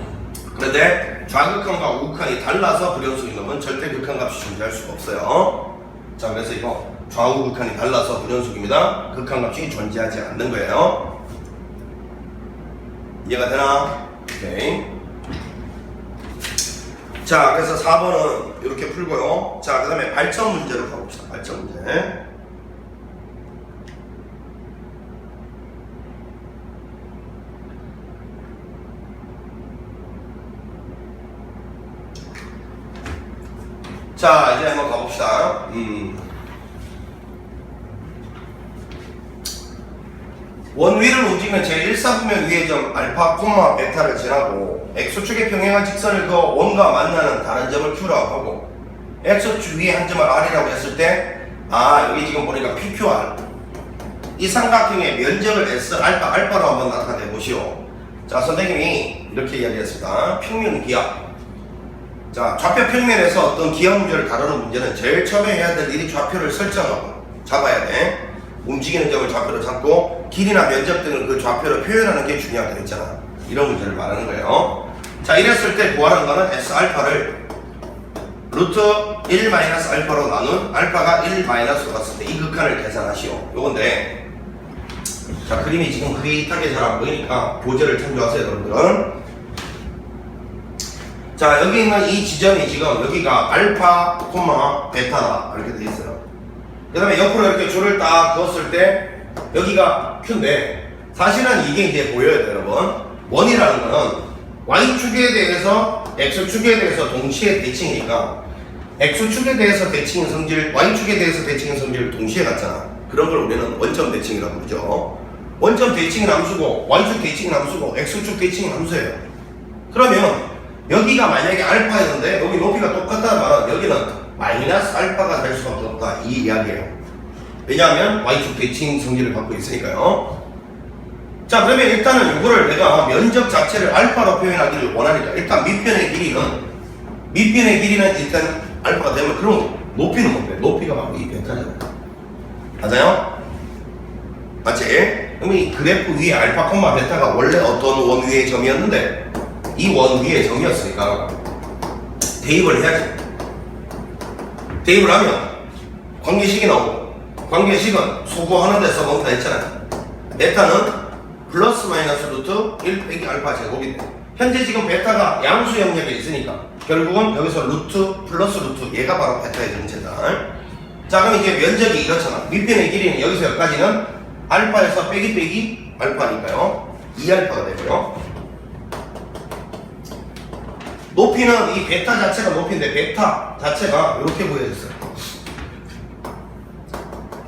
그런데 좌극한과 우극한이 달라서 불연속인 놈은 절대 극한값이 존재할 수가 없어요. 자, 그래서 이거 좌우 극한이 달라서 불연속입니다. 극한값이 존재하지 않는 거예요. 이해가 되나? 오케이. 자, 그래서 4번은 이렇게 풀고요. 자, 그 다음에 발전 문제로 가봅시다. 발전 문제. 자, 이제 한번 가봅시다. 원위를 움직이는 제1사분면 위의 점 알파, 콤마, 베타를 지나고 x축의 평행한 직선을 그어 원과 만나는 다른 점을 q라고 하고, x축 위에 한 점을 r이라고 했을 때, 여기 지금 보니까 pqr, 이 삼각형의 면적을 s, 알파로 한번 나타내 보시오. 자, 선생님이 이렇게 이야기했습니다. 평면 기압, 자, 좌표 평면에서 어떤 기하 문제를 다루는 문제는 제일 처음에 해야 될 일이 좌표를 설정하고 잡아야 돼. 움직이는 점을 좌표로 잡고 길이나 면적 등을 그 좌표로 표현하는 게 중요하다고 했잖아. 이런 문제를 말하는 거예요. 자, 이랬을 때 구하는 거는 S알파를 루트 1 마이너스 알파로 나눈 알파가 1 마이너스로 갔을 때 이 극한을 계산하시오. 요건데, 자, 그림이 지금 흐릿하게 잘 안 보이니까 보제를 참조하세요, 여러분들은. 자, 여기 있는 이 지점이 지금 여기가 알파, 베타다 이렇게 돼 있어요. 그 다음에 옆으로 이렇게 줄을 딱 그었을 때 여기가 Q인데, 사실은 이게 이제 보여야 돼요, 여러분. 원이라는 거는 Y축에 대해서 X축에 대해서 동시에 대칭이니까 X축에 대해서 대칭인 성질, Y축에 대해서 대칭인 성질을 동시에 갖잖아. 그런 걸 우리는 원점 대칭이라고 부르죠. 원점 대칭인 함수고 Y축 대칭인 함수고 X축 대칭인 함수예요. 그러면 여기가 만약에 알파였는데 여기 높이가 똑같다는 말은 여기는 마이너스 알파가 될 수밖에 없다, 이 이야기예요. 왜냐하면 Y축 대칭 성질을 갖고 있으니까요. 자, 그러면 일단은 이거를 내가 면적 자체를 알파로 표현하기를 원하니까 일단 밑변의 길이는 일단 알파가 되면 그럼 높이는 뭔데? 높이가 바로 이 베타잖아요. 맞아요? 맞지? 그럼 이 그래프 위에 알파, 베타가 원래 어떤 원 위의 점이었는데 이 원 위의 점이었으니까 대입을 해야지. 대입을 하면 관계식이 나오고, 관계식은 소거하는 데 써먹다 했잖아요. 베타는 플러스 마이너스 루트 1 빼기 알파 제곱인데, 현재 지금 베타가 양수 영역에 있으니까 결국은 여기서 루트 플러스 루트, 얘가 바로 베타의 전체다. 자, 그럼 이제 면적이 이렇잖아. 밑변의 길이는 여기서 여기까지는 알파에서 빼기 알파니까요 2알파가 되고요. 높이는 이 베타 자체가 높이인데 베타 자체가 이렇게 보여졌어요.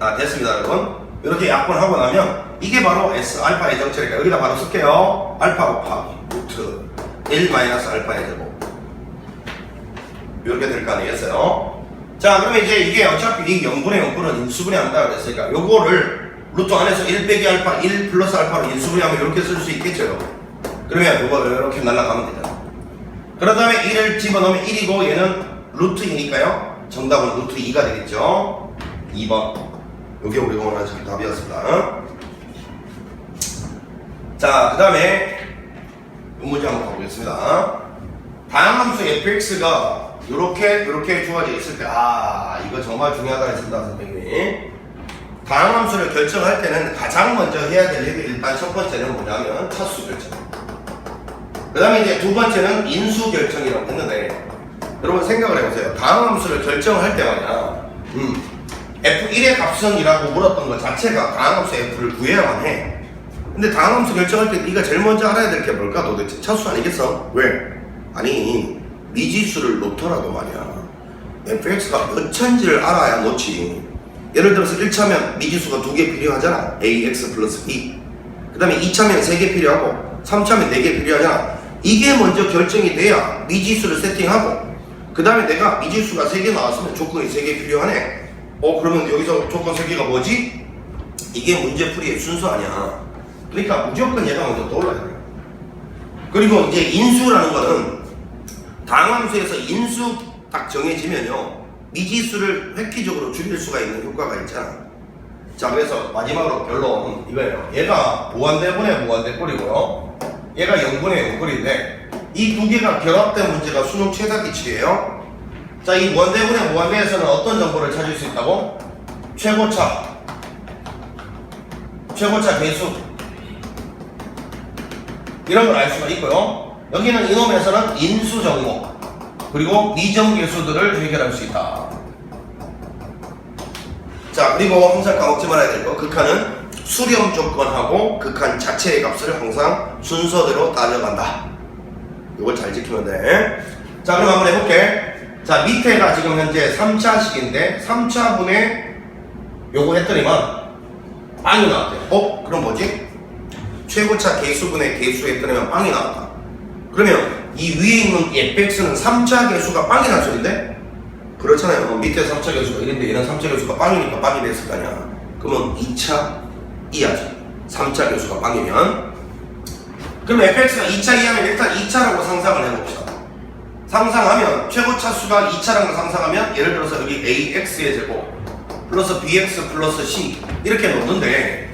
아, 됐습니다, 여러분. 이렇게 약분하고 나면 이게 바로 S알파의 정체니까 여기다 바로 쓸게요. 알파 곱하기 루트 1 마이너스 알파의 제곱, 이렇게 될 거 아니겠어요? 자, 그러면 이제 이게 어차피 이 0분의 0분은 인수분해 한다 그랬으니까 요거를 루트 안에서 1 빼기 알파 1 플러스 알파로 인수분해하면 이렇게 쓸 수 있겠죠, 여러분. 그러면 요거 이렇게 날라가면 되잖아. 그런 다음에 1을 집어넣으면 1이고 얘는 루트이니까요 정답은 루트 2가 되겠죠. 2번. 요게 우리가 원하는 답이었습니다. 자, 그 다음에 이 문제 한번 가보겠습니다. 다항함수 fx가 요렇게 주어져 있을 때, 아, 이거 정말 중요하다 했습니다, 선생님이. 다항함수를 결정할 때는 가장 먼저 해야 될 일이 일단 첫 번째는 뭐냐면 차수 결정. 그 다음에 이제 두 번째는 인수 결정이라고 했는데, 여러분 생각을 해보세요. 다항함수를 결정할 때 말이야, F1의 값은이라고 물었던 것 자체가 다항함수 F를 구해야만 해. 근데 다항함수 결정할 때 네가 제일 먼저 알아야 될 게 뭘까 도대체? 차수 아니겠어? 왜? 아니, 미지수를 놓더라도 말이야, fx가 몇 차인지를 알아야 놓지. 예를 들어서 1차면 미지수가 2개 필요하잖아. ax 플러스 b. 그 다음에 2차면 3개 필요하고 3차면 4개 필요하잖아. 이게 먼저 결정이 돼야 미지수를 세팅하고, 그 다음에 내가 미지수가 3개 나왔으면 조건이 3개 필요하네. 그러면 여기서 조건 3개가 뭐지? 이게 문제풀이의 순서 아니야. 그러니까 무조건 얘가 먼저 떠올라야 돼. 그리고 이제 인수라는 거는 다항함수에서 인수 딱 정해지면요 미지수를 획기적으로 줄일 수가 있는 효과가 있잖아. 자, 그래서 마지막으로 결론 이거예요. 얘가 무한대분의 무한대꼴이고요, 얘가 0분의 0꼴인데 이 두 개가 결합된 문제가 수능 최다 기출이에요. 자, 이 무한대분의 무한대에서는 어떤 정보를 찾을 수 있다고? 최고차 계수, 이런 걸 알 수가 있고요. 여기는 이놈에서는 인수 정보 그리고 미정계수들을 해결할 수 있다. 자, 그리고 항상 까먹지 말아야 될 거, 극한은 수렴 조건하고 극한 자체의 값을 항상 순서대로 따져간다. 이걸 잘 지키면 돼. 자, 그럼 한번 해볼게. 자, 밑에가 지금 현재 3차식인데 3차분의 요거 했더니만 빵이 나왔대요. 그럼 뭐지? 최고차 계수분의 계수 했더니만 빵이 나왔다. 그러면 이 위에 있는 fx는 3차 계수가 빵이 날 소린데? 그렇잖아요. 밑에 3차 계수가 1인데 얘는 3차 계수가 빵이니까 빵이 됐을 거 아니야. 그러면 2차 이하지. 3차 계수가 빵이면. 그럼 fx가 2차 이하면 일단 2차라고 상상을 해봅시다. 상상하면 최고차 수가 2차랑을 상상하면 예를 들어서 여기 AX의 제곱 플러스 BX 플러스 C 이렇게 놓는데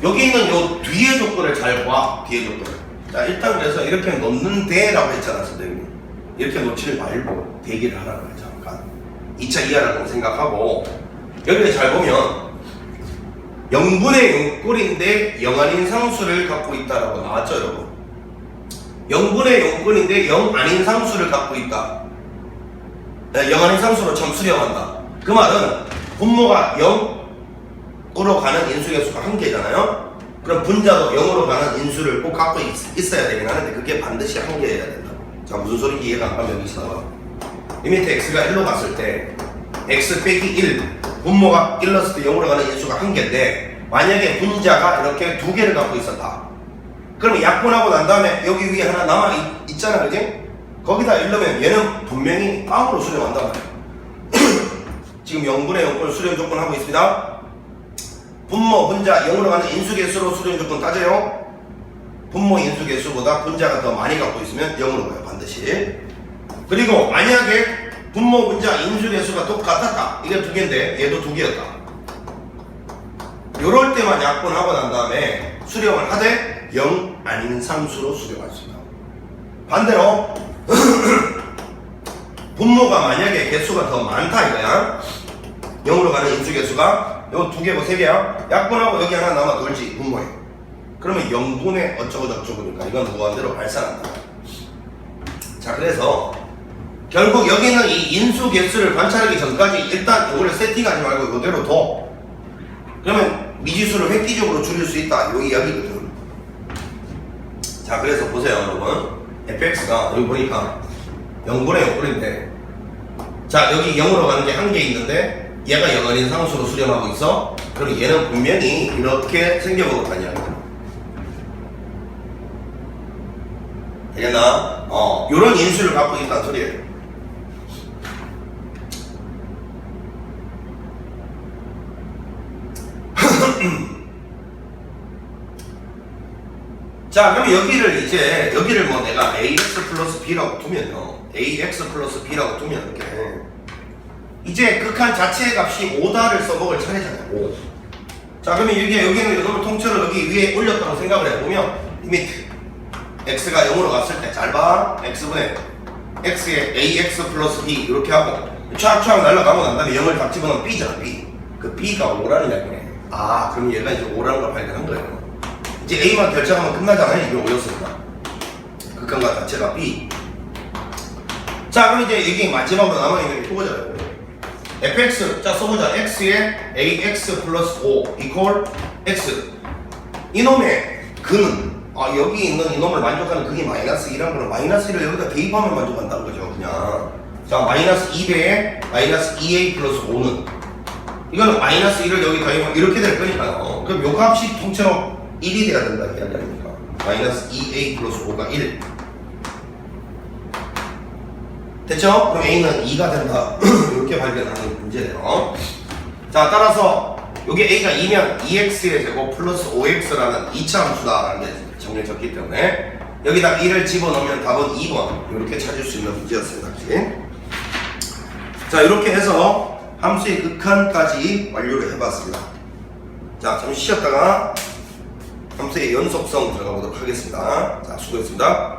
여기 있는 요 뒤의 조건을 잘 봐. 뒤의 조건을. 자 일단 그래서 이렇게 놓는데 라고 했잖아 선생님이. 이렇게 놓지 말고 대기를 하라고 했죠. 잠깐 2차 이하라고 생각하고 여기를 잘 보면 0분의 0꼴인데 0 아닌 상수를 갖고 있다라고 나왔죠 여러분. 0분의 0꼴인데 0 아닌 상수를 갖고 있다. 0 아닌 상수로 처음 수렴한다. 그 말은 분모가 0으로 가는 인수계수가 한 개잖아요. 그럼 분자도 0으로 가는 인수를 꼭 갖고 있어야 되긴 하는데 그게 반드시 한 개여야 된다. 자 무슨 소리인지 이해가 안 가면 여기서 나와. 이 밑에 x가 1로 갔을 때 x 빼기 1 분모가 1 넣었을 때 0으로 가는 인수가 한 개인데 만약에 분자가 이렇게 두 개를 갖고 있었다. 그러면 약분하고 난 다음에 여기 위에 하나 남아 있잖아 그지? 거기다 1 넣으면 얘는 분명히 빵으로 수렴한단 말이야. 지금 0분의 0꼴 수렴 조건 하고 있습니다. 분모 분자 0으로 가는 인수계수로 수렴 조건 따져요. 분모 인수계수보다 분자가 더 많이 갖고 있으면 0으로 가요 반드시. 그리고 만약에 분모 분자 인수계수가 똑같았다. 이게 두 개인데 얘도 두 개였다. 요럴 때만 약분하고 난 다음에 수렴을 하되 0 아닌 상수로 수렴할 수 있다. 반대로 분모가 만약에 개수가 더 많다 이거야. 0으로 가는 인수계수가 요 두 개고 세 개야. 약분하고 여기 하나 남아 돌지 분모에. 그러면 0분의 어쩌고 저쩌고니까 이건 무한대로 발산한다. 자 그래서 결국 여기는 이 인수계수를 관찰하기 전까지 일단 이거를 세팅하지 말고 이대로 둬. 그러면 미지수를 획기적으로 줄일 수 있다. 요 이야기거든. 자 그래서 보세요 여러분. fx가 여기 보니까 0분의 0꼴인데 자 여기 0으로 가는 게 한 개 있는데 얘가 0 아닌 상수로 수렴하고 있어. 그럼 얘는 분명히 이렇게 생겨보고 다녀야 돼. 되겠나? 요런 인수를 갖고 있다는 소리예요. 자 그럼 여기를 뭐 내가 ax 플러스 b라고 두면요. ax 플러스 b라고 두면 이렇게 이제 극한 자체의 값이 5다를 써먹을 차례잖아요. 5. 자 그러면 여기는 이놈을 통째로 여기 위에 올렸다고 생각을 해보면 리미트 x가 0으로 갔을 때 잘 봐. x분의 x에 ax 플러스 b 이렇게 하고 촥촥 날라가고 난 다음에 0을 딱 집어넣으면 b잖아. b. 그 b가 5라는 이야기네. 아 그럼 얘가 이제 5라는 걸 발견한 거예요. 이제 a만 결정하면 끝나잖아요. 이게 5였으니까 극한과 자체가 b. 자 그럼 이제 이게 마지막으로 남아있는 게 그거잖아요. fx 자 써보자. x에 ax 플러스 5 이퀄 x. 이놈의 근은 여기 있는 이놈을 만족하는 극이 마이너스 2란 거는 마이너스 1을 여기다 대입하면 만족한다는 거죠. 그냥 자 마이너스 2배에 마이너스 2a 플러스 5는 이거는 마이너스 1을 여기 대입하면 이렇게 될 거니까요. 그럼 요 값이 통째로 1이 돼야 된다 이 이야기 아닙니까? 마이너스 2a 플러스 5가 1 됐죠? 그럼 a는 2가 된다. 이렇게 발견하는 문제네요. 자 따라서 여기 a가 2면 2x의 제곱 플러스 5x라는 2차 함수다라는 게 정해졌기 때문에 여기다 1을 집어넣으면 답은 2번 이렇게 찾을 수 있는 문제였습니다. 그치? 자 이렇게 해서 함수의 극한까지 완료를 해봤습니다. 자 잠시 쉬었다가 함수의 연속성 들어가 보도록 하겠습니다. 자 수고했습니다.